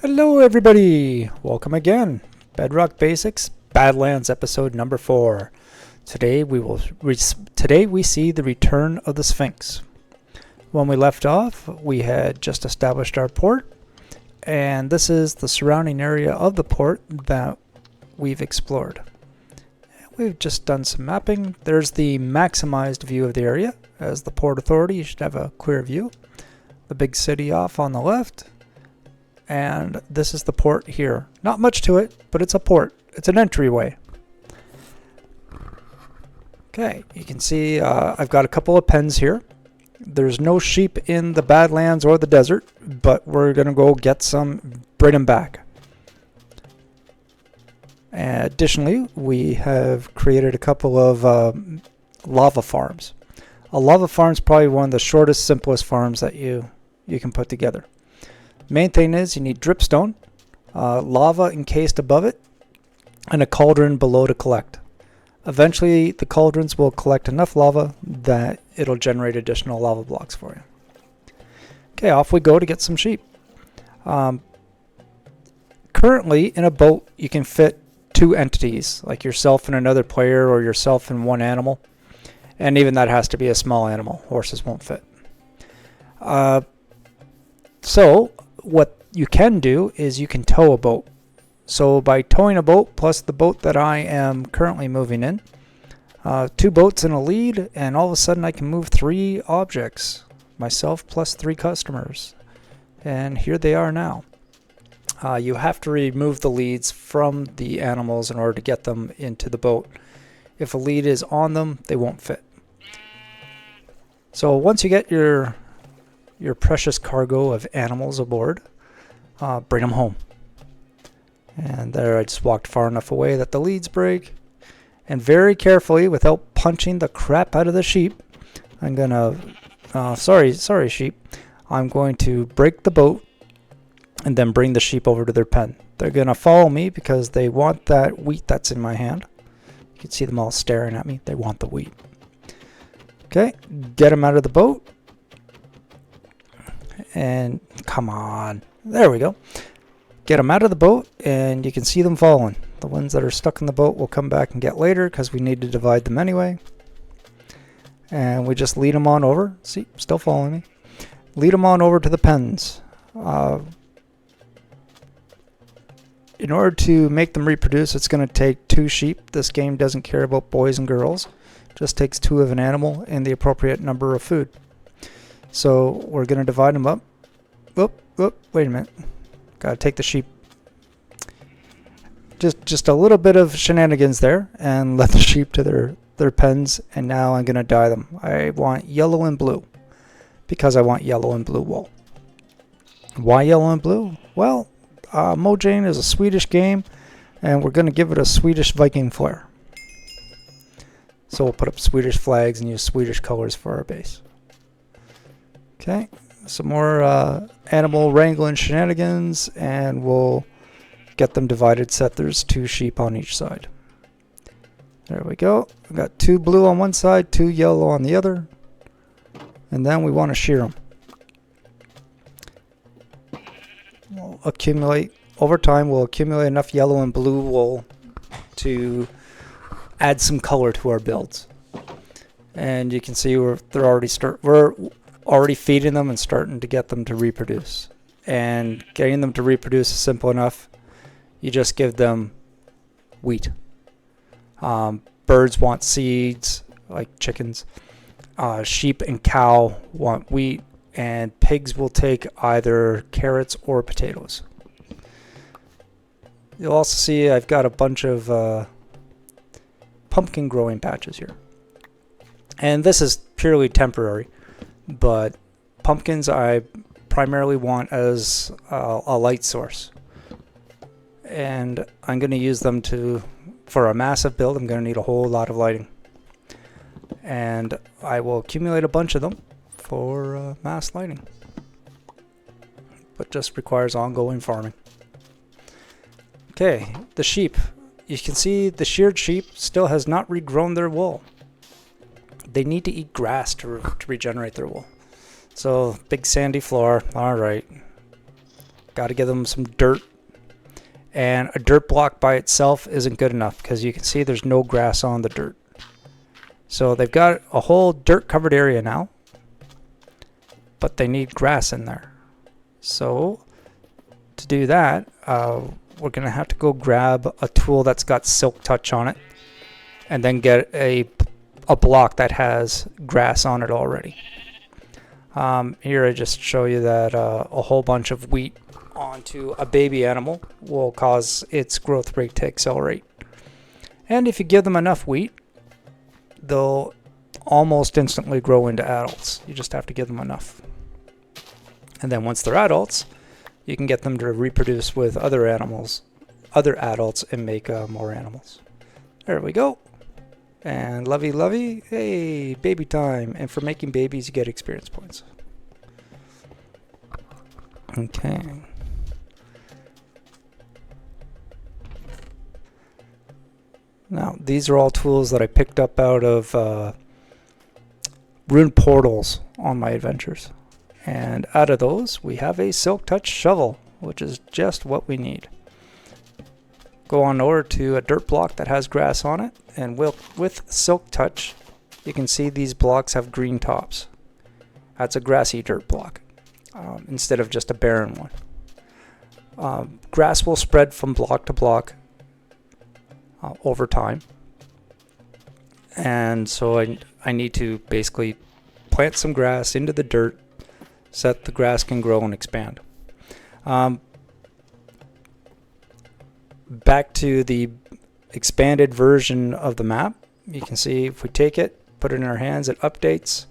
Hello everybody! Welcome again. Bedrock Basics, Badlands episode number 4. Today we see the return of the Sphinx. When we left off, we had just established our port, and this is the surrounding area of the port that we've explored. We've just done some mapping. There's the maximized view of the area. As the Port Authority, you should have a clear view. The big city off on the left. And this is the port here. Not much to it, but it's a port. It's an entryway. Okay, you can see I've got a couple of pens here. There's no sheep in the Badlands or the desert, but we're going to go get some, bring them back. Additionally, we have created a couple of lava farms. A lava farm is probably one of the shortest, simplest farms that you can put together. Main thing is you need dripstone, lava encased above it, and a cauldron below to collect. Eventually the cauldrons will collect enough lava that it'll generate additional lava blocks for you. Okay, off we go to get some sheep. Currently in a boat you can fit 2 entities, like yourself and another player or yourself and one animal, and even that has to be a small animal. Horses won't fit. So what you can do is you can tow a boat. So by towing a boat plus the boat that I am currently moving in, 2 boats in a lead, and all of a sudden I can move 3 objects, myself plus 3 customers, and here they are now. You have to remove the leads from the animals in order to get them into the boat. If a lead is on them, they won't fit. So once you get your precious cargo of animals aboard, bring them home. And there I just walked far enough away that the leads break, and very carefully, without punching the crap out of the sheep, I'm gonna sorry sheep, I'm going to break the boat and then bring the sheep over to their pen. They're gonna follow me because they want that wheat that's in my hand. You can see them all staring at me. They want the wheat. Okay, get them out of the boat. And come on, there we go. Get them out of the boat, and you can see them falling. The ones that are stuck in the boat we'll come back and get later because we need to divide them anyway. And we just lead them on over. See, still following me. Lead them on over to the pens. In order to make them reproduce, it's going to take 2 sheep. This game doesn't care about boys and girls. It just takes 2 of an animal and the appropriate number of food. So we're going to divide them up. Wait a minute. Got to take the sheep. Just a little bit of shenanigans there, and let the sheep to their pens, and now I'm going to dye them. I want yellow and blue because I want yellow and blue wool. Why yellow and blue? Well, Mojang is a Swedish game, and we're going to give it a Swedish Viking flair. So we'll put up Swedish flags and use Swedish colors for our base. Okay, some more animal wrangling shenanigans, and we'll get them divided, set there's 2 sheep on each side. There we go. We've got 2 blue on one side, 2 yellow on the other, and then we want to shear them. We'll accumulate, over time we'll accumulate enough yellow and blue wool to add some color to our builds. And you can see we're already feeding them and starting to get them to reproduce. And getting them to reproduce is simple enough. You just give them wheat. Birds want seeds, like chickens. Sheep and cow want wheat, and pigs will take either carrots or potatoes. You'll also see I've got a bunch of pumpkin growing patches here. And this is purely temporary. But pumpkins I primarily want as a light source, and I'm going to use them for a massive build. I'm going to need a whole lot of lighting, and I will accumulate a bunch of them for mass lighting, but just requires ongoing farming. Okay, the sheep. You can see the sheared sheep still has not regrown their wool. They need to eat grass to regenerate their wool. So, big sandy floor. All right. Got to give them some dirt. And a dirt block by itself isn't good enough because you can see there's no grass on the dirt. So they've got a whole dirt covered area now, but they need grass in there. So to do that, we're going to have to go grab a tool that's got silk touch on it and then get a block that has grass on it already. Here I just show you that a whole bunch of wheat onto a baby animal will cause its growth rate to accelerate. And if you give them enough wheat, they'll almost instantly grow into adults. You just have to give them enough. And then once they're adults, you can get them to reproduce with other animals, other adults, and make more animals. There we go. And lovey, hey, baby time. And for making babies, you get experience points. Okay. Now, these are all tools that I picked up out of rune portals on my adventures. And out of those, we have a silk touch shovel, which is just what we need. Go on over to a dirt block that has grass on it, and with silk touch, you can see these blocks have green tops. That's a grassy dirt block, instead of just a barren one. Grass will spread from block to block over time, and so I need to basically plant some grass into the dirt so that the grass can grow and expand. Back to the expanded version of the map, you can see if we take it, put it in our hands, it updates,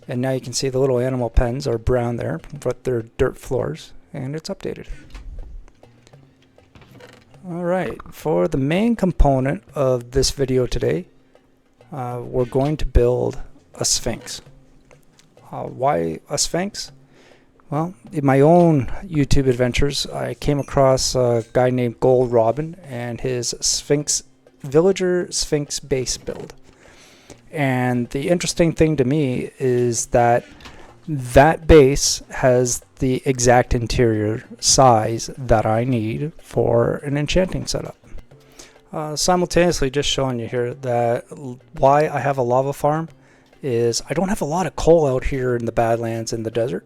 and now you can see the little animal pens are brown there, but they're dirt floors, and it's updated. Alright, for the main component of this video today, we're going to build a Sphinx. Why a Sphinx? Well, in my own YouTube adventures, I came across a guy named Gold Robin and his Sphinx Villager Sphinx base build. And the interesting thing to me is that that base has the exact interior size that I need for an enchanting setup. Simultaneously just showing you here that why I have a lava farm is I don't have a lot of coal out here in the Badlands in the desert.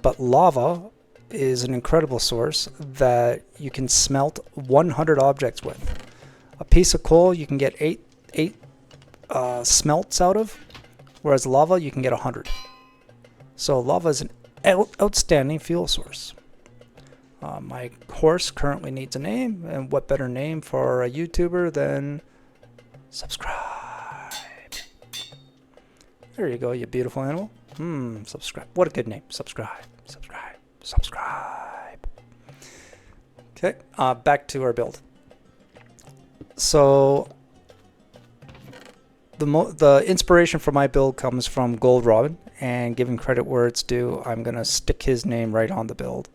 But lava is an incredible source that you can smelt 100 objects with. A piece of coal you can get eight smelts out of, whereas lava you can get 100. So lava is an outstanding fuel source. My horse currently needs a name, and what better name for a YouTuber than subscribe? There you go, you beautiful animal. Subscribe. What a good name. Subscribe. Okay, back to our build. So the inspiration for my build comes from Gold Robin, and giving credit where it's due, I'm gonna stick his name right on the build.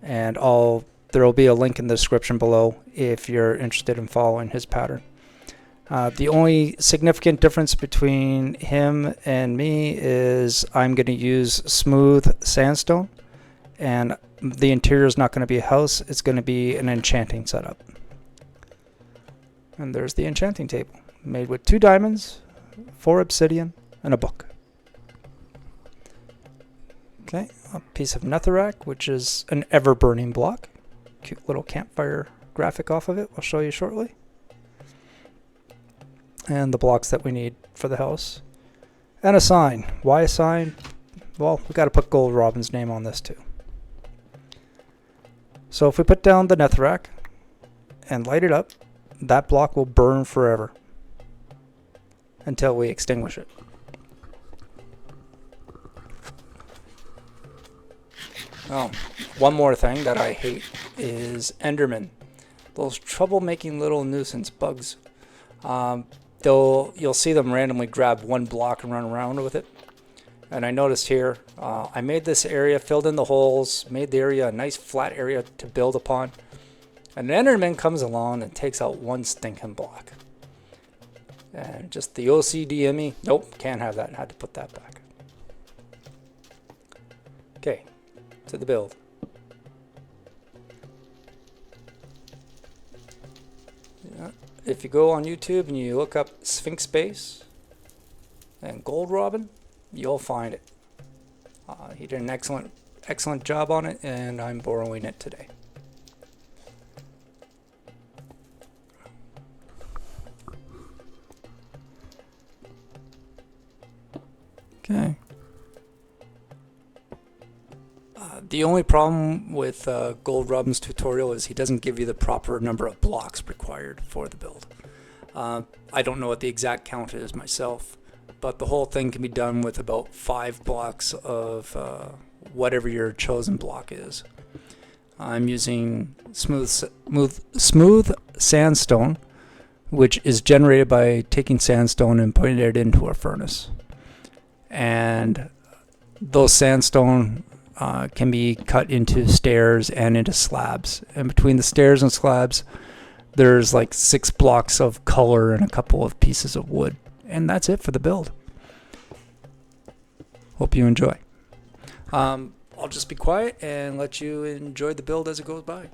And there will be a link in the description below if you're interested in following his pattern. The only significant difference between him and me is I'm going to use smooth sandstone, and the interior is not going to be a house, it's going to be an enchanting setup. And there's the enchanting table, made with 2 diamonds, 4 obsidian, and a book. Okay, a piece of netherrack, which is an ever-burning block. Cute little campfire graphic off of it, I'll show you shortly. And the blocks that we need for the house. And a sign. Why a sign? Well, we got to put Gold Robin's name on this too. So if we put down the netherrack and light it up, that block will burn forever until we extinguish it. Oh, one more thing that I hate is Endermen. Those trouble-making little nuisance bugs. You'll see them randomly grab one block and run around with it. And I noticed here, I made this area, filled in the holes, made the area a nice flat area to build upon. And an Enderman comes along and takes out one stinking block. And just the OCD in me, nope, can't have that, had to put that back. Okay, to the build. if you go on YouTube and you look up Sphinx base and gold robin, you'll find it. He did an excellent job on it, and I'm borrowing it today. Okay. The only problem with Gold Robin's tutorial is he doesn't give you the proper number of blocks required for the build. I don't know what the exact count is myself, but the whole thing can be done with about 5 blocks of whatever your chosen block is. I'm using smooth sandstone, which is generated by taking sandstone and putting it into a furnace. And those sandstone can be cut into stairs and into slabs. And between the stairs and slabs, there's like 6 blocks of color and a couple of pieces of wood. And that's it for the build. Hope you enjoy. I'll just be quiet and let you enjoy the build as it goes by.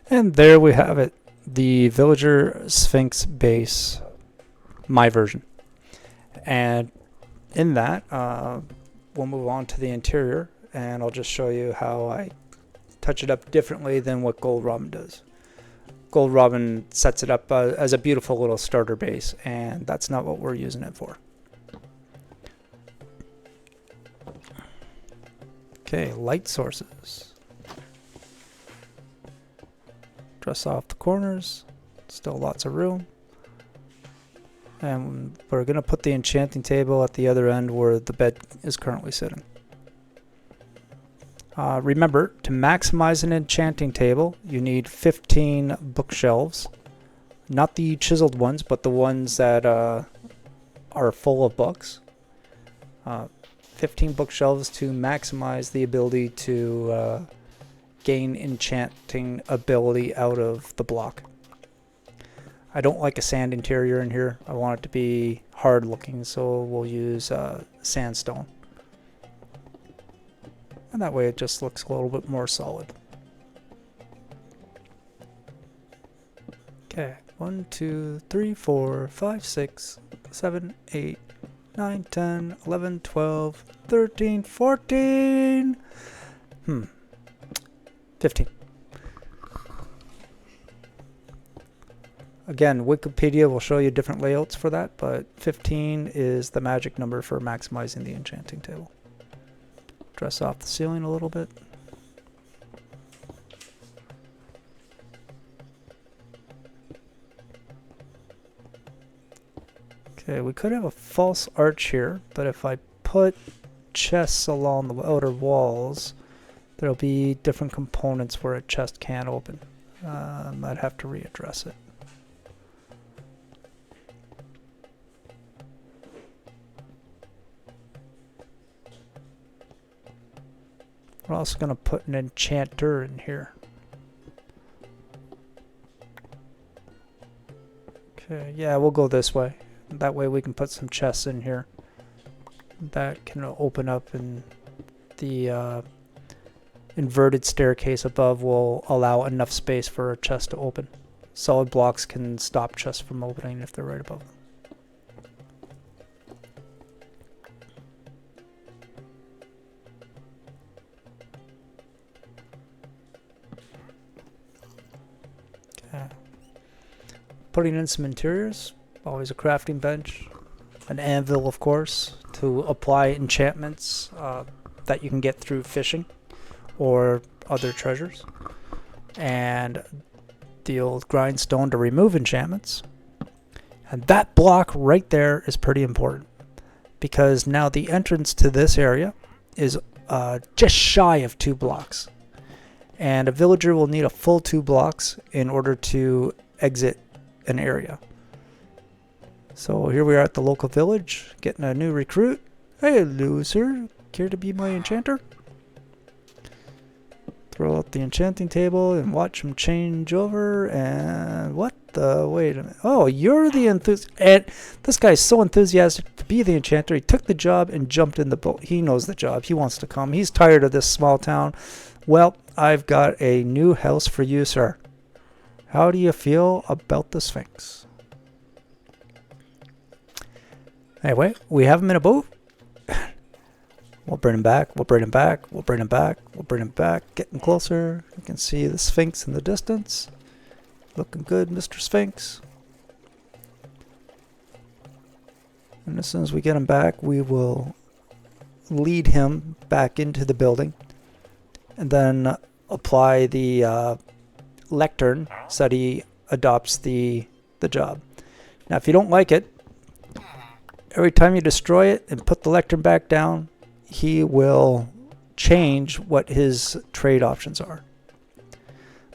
And there we have it, the Villager Sphinx base, my version. And in that, we'll move on to the interior, and I'll just show you how I touch it up differently than what Gold Robin does. Gold Robin sets it up as a beautiful little starter base, and that's not what we're using it for. Okay, light sources. Dress off the corners, still lots of room. And we're going to put the enchanting table at the other end where the bed is currently sitting. Remember, to maximize an enchanting table, you need 15 bookshelves. Not the chiseled ones, but the ones that are full of books. 15 bookshelves to maximize the ability to gain enchanting ability out of the block. I don't like a sand interior in here. I want it to be hard looking, so we'll use sandstone. And that way it just looks a little bit more solid. Okay, 1, 2, 3, 4, 5, 6, 7, 8, 9, 10, 11, 12, 13, 14. 15. Again, Wikipedia will show you different layouts for that, but 15 is the magic number for maximizing the enchanting table. Dress off the ceiling a little bit. Okay, we could have a false arch here, but if I put chests along the outer walls, there'll be different components where a chest can't open. I might have to readdress it. We're also going to put an enchanter in here. Okay, yeah, we'll go this way. That way we can put some chests in here. That can open up, and the inverted staircase above will allow enough space for a chest to open. Solid blocks can stop chests from opening if they're right above them. Putting in some interiors, always a crafting bench, an anvil of course, to apply enchantments that you can get through fishing or other treasures, and the old grindstone to remove enchantments. And that block right there is pretty important, because now the entrance to this area is just shy of 2 blocks, and a villager will need a full 2 blocks in order to exit an area. So here we are at the local village, getting a new recruit. Hey, hello, sir. Care to be my enchanter? Throw out the enchanting table and watch him change over. And what the? Wait a minute. Oh, you're the enthusiast. And this guy's so enthusiastic to be the enchanter. He took the job and jumped in the boat. He knows the job. He wants to come. He's tired of this small town. Well, I've got a new house for you, sir. How do you feel about the Sphinx? Anyway, we have him in a boat. We'll bring him back, we'll bring him back, we'll bring him back, we'll bring him back. Getting closer. You can see the Sphinx in the distance. Looking good, Mr. Sphinx. And as soon as we get him back, we will lead him back into the building. And then apply the lectern so that he adopts the job. Now if you don't like it, every time you destroy it and put the lectern back down, he will change what his trade options are.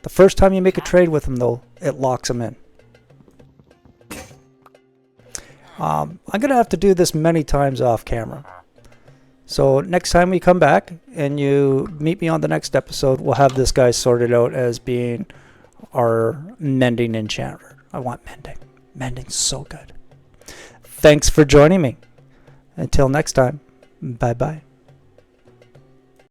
The first time you make a trade with him though, it locks him in. I'm gonna have to do this many times off camera. So next time we come back and you meet me on the next episode, we'll have this guy sorted out as being our mending enchanter. I want mending. Mending's so good. Thanks for joining me. Until next time, bye-bye.